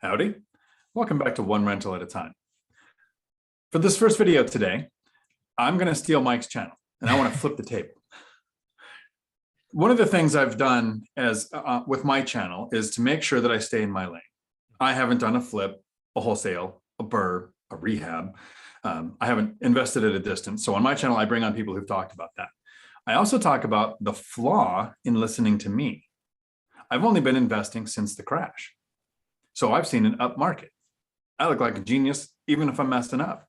Howdy. Welcome back to One Rental at a Time. For this first video today, I'm going to steal Mike's channel and I want to flip the table. One of the things I've done with my channel is to make sure that I stay in my lane. I haven't done a flip, a wholesale, a burr, a rehab. I haven't invested at a distance. So on my channel, I bring on people who've talked about that. I also talk about the flaw in listening to me. I've only been investing since the crash. So I've seen an up market. I look like a genius, even if I'm messing up.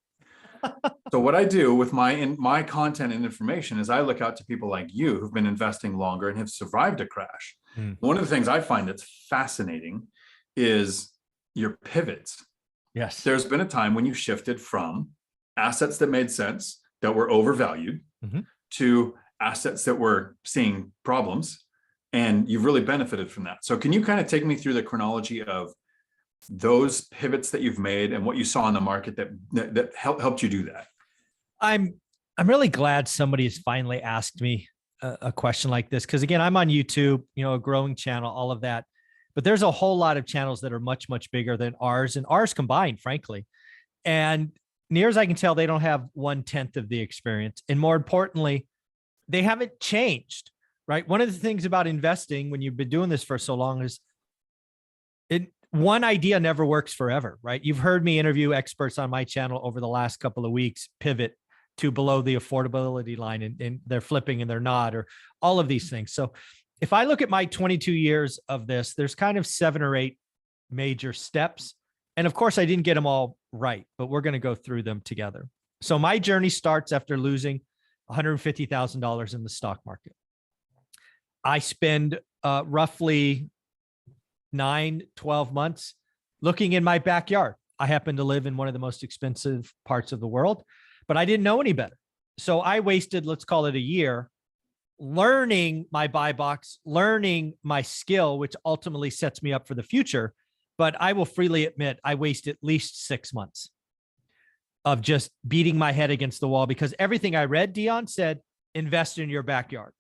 So what I do with my content and information is I look out to people like you who've been investing longer and have survived a crash. One of the things I find that's fascinating is your pivots. Yes. There's been a time when you shifted from assets that made sense, that were overvalued, to assets that were seeing problems, and you've really benefited from that. So can you kind of take me through the chronology of those pivots that you've made and what you saw in the market that helped you do that? I'm really glad somebody has finally asked me a question like this, because again, I'm on YouTube, a growing channel, all of that, but there's a whole lot of channels that are much, much bigger than ours, and ours combined, frankly. And near as I can tell, they don't have 1/10 of the experience. And more importantly, they haven't changed, right? One of the things about investing when you've been doing this for so long is one idea never works forever, right? You've heard me interview experts on my channel over the last couple of weeks, pivot to below the affordability line, and they're flipping and they're not, or all of these things. So if I look at my 22 years of this, there's kind of 7 or 8 major steps. And of course I didn't get them all right, but we're going to go through them together. So my journey starts after losing $150,000 in the stock market. I spend roughly 9-12 months looking in my backyard. I happen to live in one of the most expensive parts of the world, but I didn't know any better. So I wasted, let's call it a year, learning my buy box, learning my skill, which ultimately sets me up for the future. But I will freely admit I wasted at least 6 months of just beating my head against the wall, because everything I read, Dion, said, invest in your backyard.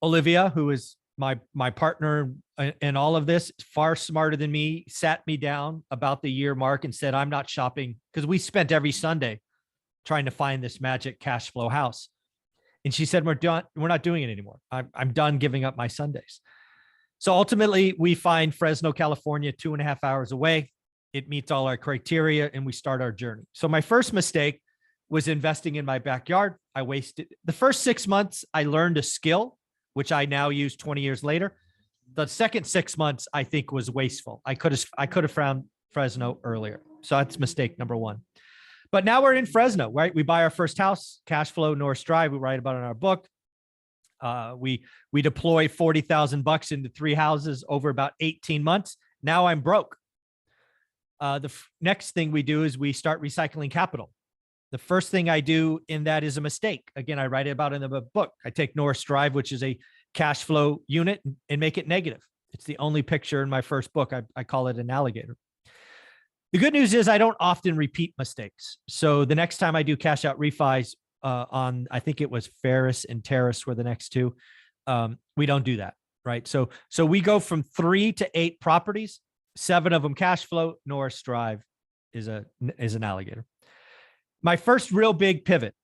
Olivia, who is my partner in all of this, far smarter than me, sat me down about the year mark and said, I'm not shopping, because we spent every Sunday trying to find this magic cash flow house. And she said, we're not doing it anymore. I'm done giving up my Sundays. So ultimately we find Fresno, California, 2.5 hours away. It meets all our criteria and we start our journey. So my first mistake was investing in my backyard. I wasted the first 6 months. I learned a skill, which I now use 20 years later. The second 6 months, I think, was wasteful. I could have found Fresno earlier. So that's mistake number 1. But now we're in Fresno, right? We buy our first house, cash flow, North Drive. We write about it in our book. We deploy $40,000 into 3 houses over about 18 months. Now I'm broke. The next thing we do is we start recycling capital. The first thing I do in that is a mistake. Again, I write about it in the book. I take North Drive, which is a cash flow unit, and make it negative. It's the only picture in my first book. I call it an alligator. The good news is I don't often repeat mistakes. So the next time I do cash out refis on, I think it was Ferris and Terrace were the next 2. We don't do that, right? So we go from 3 to 8 properties, 7 of them cash flow. North Drive is an alligator. My first real big pivot.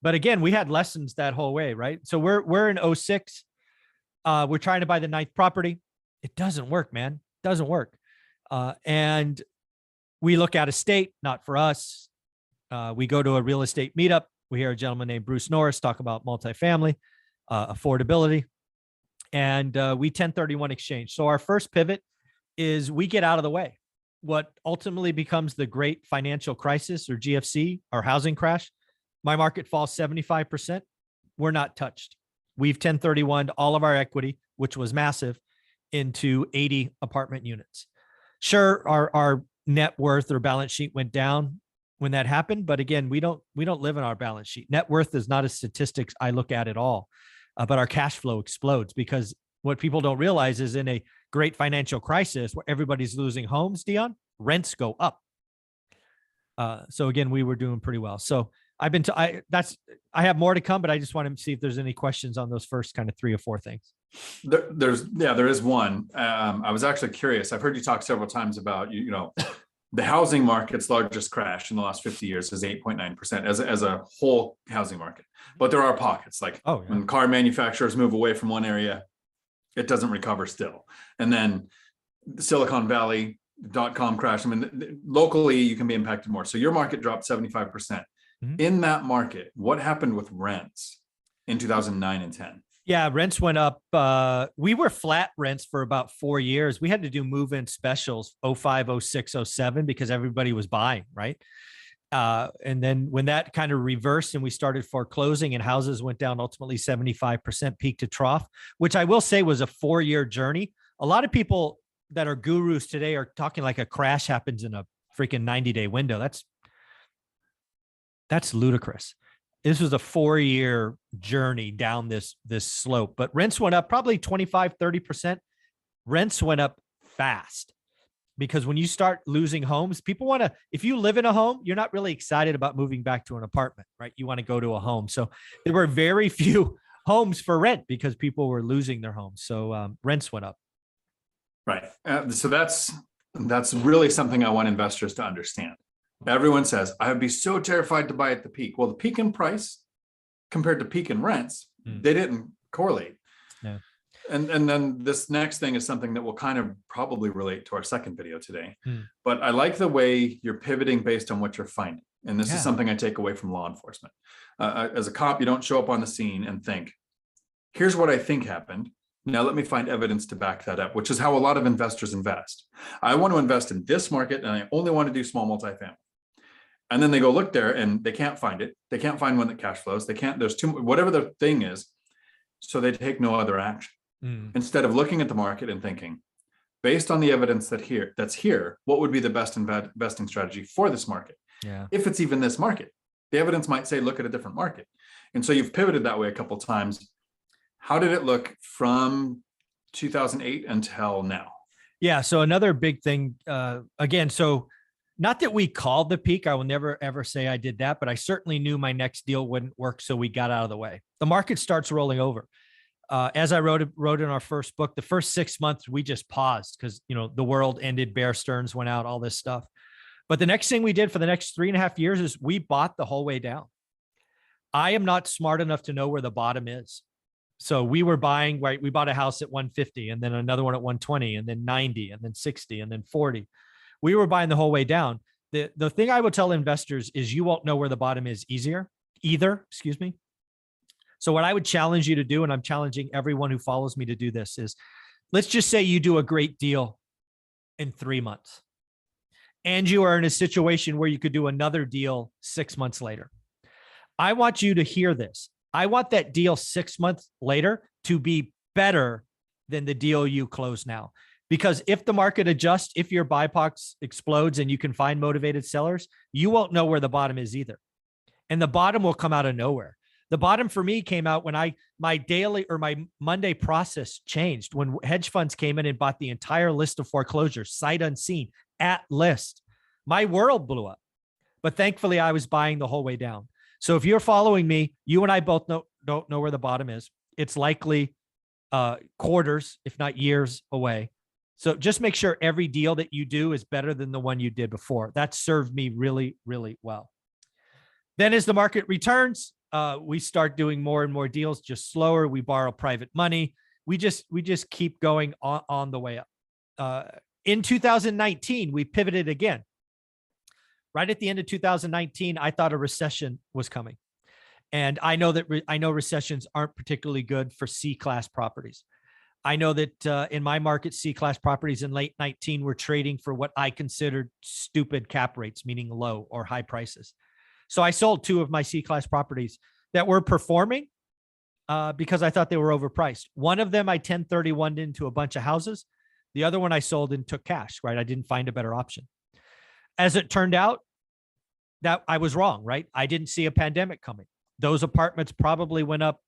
But again, we had lessons that whole way, right? So we're in 06. We're trying to buy the 9th property. It doesn't work, man. It doesn't work. And we look at a state, not for us. We go to a real estate meetup. We hear a gentleman named Bruce Norris talk about multifamily, affordability, and we 1031 exchange. So our first pivot is we get out of the way. What ultimately becomes the great financial crisis, or GFC, our housing crash, my market falls 75%. We're not touched. We've 1031'd all of our equity, which was massive, into 80 apartment units. Sure, our net worth or balance sheet went down when that happened, but again, we don't live in our balance sheet. Net worth is not a statistics I look at all, but our cash flow explodes, because what people don't realize is in a great financial crisis where everybody's losing homes, Dion, rents go up. So again, we were doing pretty well. So I've been I have more to come, but I just want to see if there's any questions on those first kind of 3 or 4 things. There is one. I was actually curious. I've heard you talk several times about, the housing market's largest crash in the last 50 years is 8.9% as a whole housing market. But there are pockets, like when car manufacturers move away from one area, it doesn't recover still. And then Silicon Valley .com crash. I mean, locally you can be impacted more. So your market dropped 75%. In that market, what happened with rents in 2009 and 10? Yeah, rents went up. We were flat rents for about 4 years. We had to do move-in specials 05, 06, 07 because everybody was buying, right? And then when that kind of reversed and we started foreclosing and houses went down ultimately 75% peak to trough, which I will say was a 4-year journey. A lot of people that are gurus today are talking like a crash happens in a freaking 90-day window. That's ludicrous. This was a 4-year journey down this slope, but rents went up probably 25, 30%. Rents went up fast because when you start losing homes, people want to, if you live in a home, you're not really excited about moving back to an apartment, right? You want to go to a home. So there were very few homes for rent because people were losing their homes. So rents went up. Right. So that's really something I want investors to understand. Everyone says, I would be so terrified to buy at the peak. Well, the peak in price compared to peak in rents, they didn't correlate. Yeah. And then this next thing is something that will kind of probably relate to our second video today. But I like the way you're pivoting based on what you're finding. And this is something I take away from law enforcement. As a cop, you don't show up on the scene and think, here's what I think happened. Now let me find evidence to back that up, which is how a lot of investors invest. I want to invest in this market and I only want to do small multifamily. And then they go look there and they can't find it. They can't find one that cash flows. They can't, there's too, whatever the thing is. So they take no other action. Instead of looking at the market and thinking, based on the evidence that's here, what would be the best investing strategy for this market? Yeah. If it's even this market, the evidence might say, look at a different market. And so you've pivoted that way a couple of times. How did it look from 2008 until now? Yeah. So another big thing, again, so not that we called the peak. I will never, ever say I did that, but I certainly knew my next deal wouldn't work. So we got out of the way. The market starts rolling over. As I wrote in our first book, the first 6 months, we just paused because, the world ended, Bear Stearns went out, all this stuff. But the next thing we did for the next 3.5 years is we bought the whole way down. I am not smart enough to know where the bottom is. So we were buying, right? We bought a house at 150 and then another one at 120 and then 90 and then 60 and then 40. We were buying the whole way down. The thing I would tell investors is you won't know where the bottom is either. So what I would challenge you to do, and I'm challenging everyone who follows me to do this, is let's just say you do a great deal in 3 months and you are in a situation where you could do another deal 6 months later. I want you to hear this. I want that deal 6 months later to be better than the deal you close now. Because if the market adjusts, if your buy box explodes and you can find motivated sellers, you won't know where the bottom is either. And the bottom will come out of nowhere. The bottom for me came out when my daily or my Monday process changed when hedge funds came in and bought the entire list of foreclosures, sight unseen, at list. My world blew up. But thankfully, I was buying the whole way down. So if you're following me, you and I both don't know where the bottom is. It's likely quarters, if not years away. So just make sure every deal that you do is better than the one you did before. That served me really, really well. Then as the market returns, we start doing more and more deals, just slower. We borrow private money. We just keep going on the way up. In 2019, we pivoted again. Right at the end of 2019, I thought a recession was coming. And I know recessions aren't particularly good for C-class properties. I know that in my market, C-class properties in late 19 were trading for what I considered stupid cap rates, meaning low or high prices. So I sold 2 of my C-class properties that were performing because I thought they were overpriced. One of them I 1031'd into a bunch of houses. The other one I sold and took cash, right? I didn't find a better option. As it turned out, that I was wrong, right? I didn't see a pandemic coming. Those apartments probably went up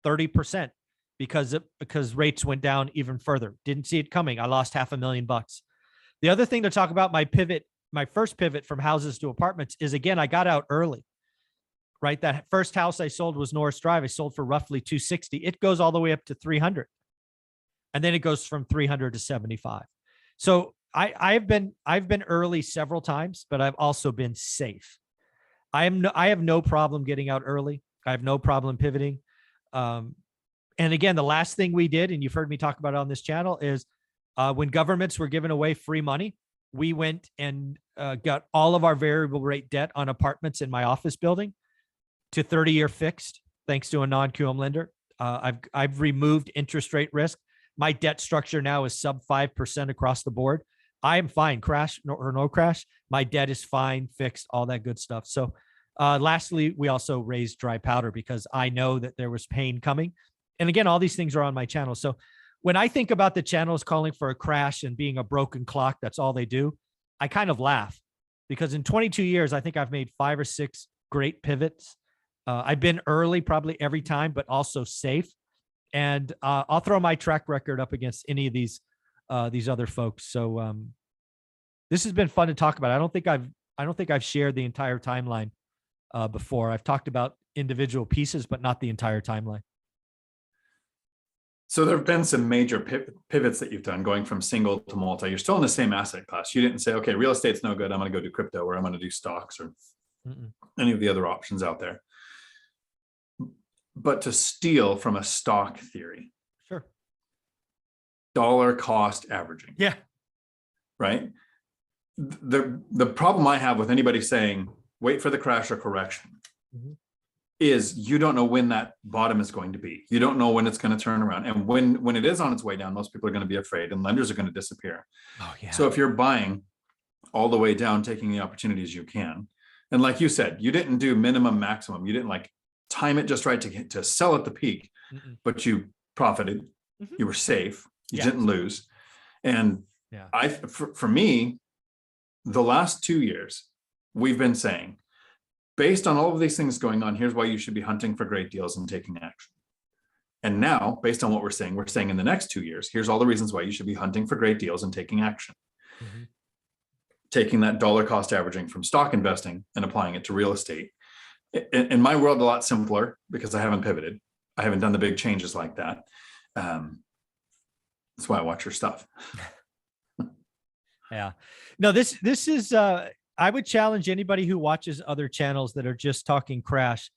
30% because rates went down even further. Didn't see it coming. I lost $500,000. The other thing to talk about, my first pivot from houses to apartments is, again, I got out early, right? That first house I sold was Norris Drive. I sold for roughly $260. It goes all the way up to $300. and then it goes from 300 to 75. So I've been early several times, but I've also been safe. I have no problem getting out early. I have no problem pivoting. And again, the last thing we did, and you've heard me talk about it on this channel, is when governments were giving away free money, we went and got all of our variable rate debt on apartments in my office building to 30-year fixed, thanks to a non-QM lender. I've removed interest rate risk. My debt structure now is sub 5% across the board. I am fine, crash or no crash. My debt is fine, fixed, all that good stuff. So lastly, we also raised dry powder because I know that there was pain coming. And again, all these things are on my channel. So when I think about the channels calling for a crash and being a broken clock, that's all they do, I kind of laugh, because in 22 years, I think I've made 5 or 6 great pivots. I've been early probably every time, but also safe. And I'll throw my track record up against any of these other folks. So this has been fun to talk about. I don't think I've shared the entire timeline before. I've talked about individual pieces, but not the entire timeline. So there have been some major pivots that you've done, going from single to multi. You're still in the same asset class. You didn't say, okay, real estate's no good, I'm going to go do crypto, or I'm going to do stocks, or any of the other options out there. But to steal from a stock theory, sure, dollar cost averaging, yeah, right? The problem I have with anybody saying wait for the crash or correction is you don't know when that bottom is going to be. You don't know when it's going to turn around. And when it is on its way down, most people are going to be afraid and lenders are going to disappear. Oh, yeah. So if you're buying all the way down, taking the opportunities you can, and like you said, you didn't do minimum, maximum. You didn't like time it just right to sell at the peak, but you profited. You were safe. You didn't lose. And for me, the last 2 years, we've been saying, based on all of these things going on, here's why you should be hunting for great deals and taking action. And now, based on what we're saying in the next 2 years, here's all the reasons why you should be hunting for great deals and taking action. Taking that dollar cost averaging from stock investing and applying it to real estate. In my world, a lot simpler because I haven't pivoted. I haven't done the big changes like that. That's why I watch your stuff. Yeah. No, this is, I would challenge anybody who watches other channels that are just talking crash.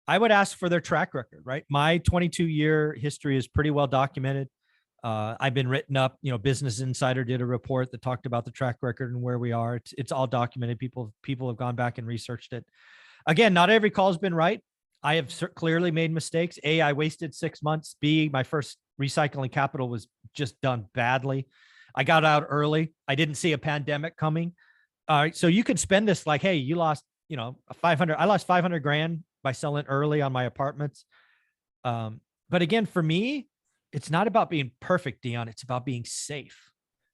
I would ask for their track record, right? My 22-year history is pretty well documented. I've been written up, Business Insider did a report that talked about the track record and where we are. It's all documented. People have gone back and researched it. Again, not every call has been right. I have clearly made mistakes. A, I wasted 6 months. B, my first recycling capital was just done badly. I got out early. I didn't see a pandemic coming. All right. So you could spend this like, hey, you lost, 500. I lost 500 grand by selling early on my apartments. But again, for me, it's not about being perfect, Dion. It's about being safe.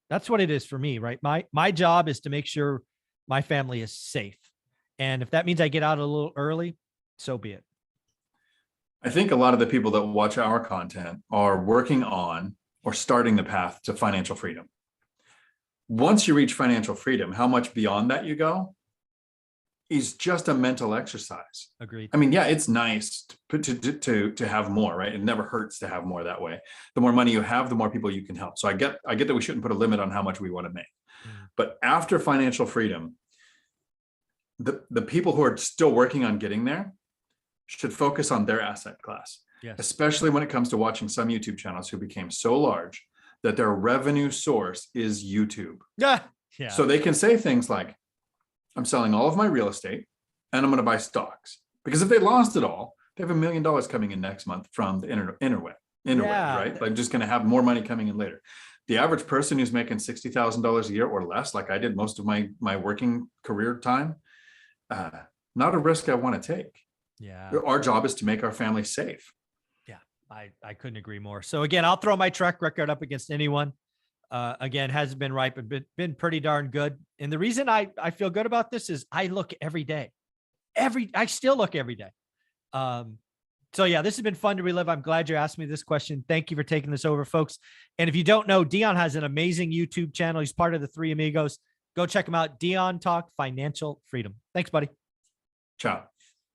That's what it is for me, right? My job is to make sure my family is safe. And if that means I get out a little early, so be it. I think a lot of the people that watch our content are working on or starting the path to financial freedom. Once you reach financial freedom, how much beyond that you go is just a mental exercise. Agreed. I mean, yeah, it's nice to have more, right? It never hurts to have more that way. The more money you have, the more people you can help. So I get that we shouldn't put a limit on how much we want to make. But after financial freedom, the people who are still working on getting there should focus on their asset class. Yes. Especially when it comes to watching some YouTube channels who became so large that their revenue source is YouTube. Yeah. So they can say things like, I'm selling all of my real estate and I'm going to buy stocks. Because if they lost it all, they have $1 million coming in next month from the interweb, right? Like just going to have more money coming in later. The average person who's making $60,000 a year or less, like I did most of my working career time, not a risk I want to take. Yeah. Our job is to make our family safe. I couldn't agree more. So again, I'll throw my track record up against anyone. Again, hasn't been right, but been pretty darn good. And the reason I feel good about this is I look every day. I still look every day. So yeah, this has been fun to relive. I'm glad you asked me this question. Thank you for taking this over, folks. And if you don't know, Dion has an amazing YouTube channel. He's part of the Three Amigos. Go check him out. Dion Talk Financial Freedom. Thanks, buddy. Ciao.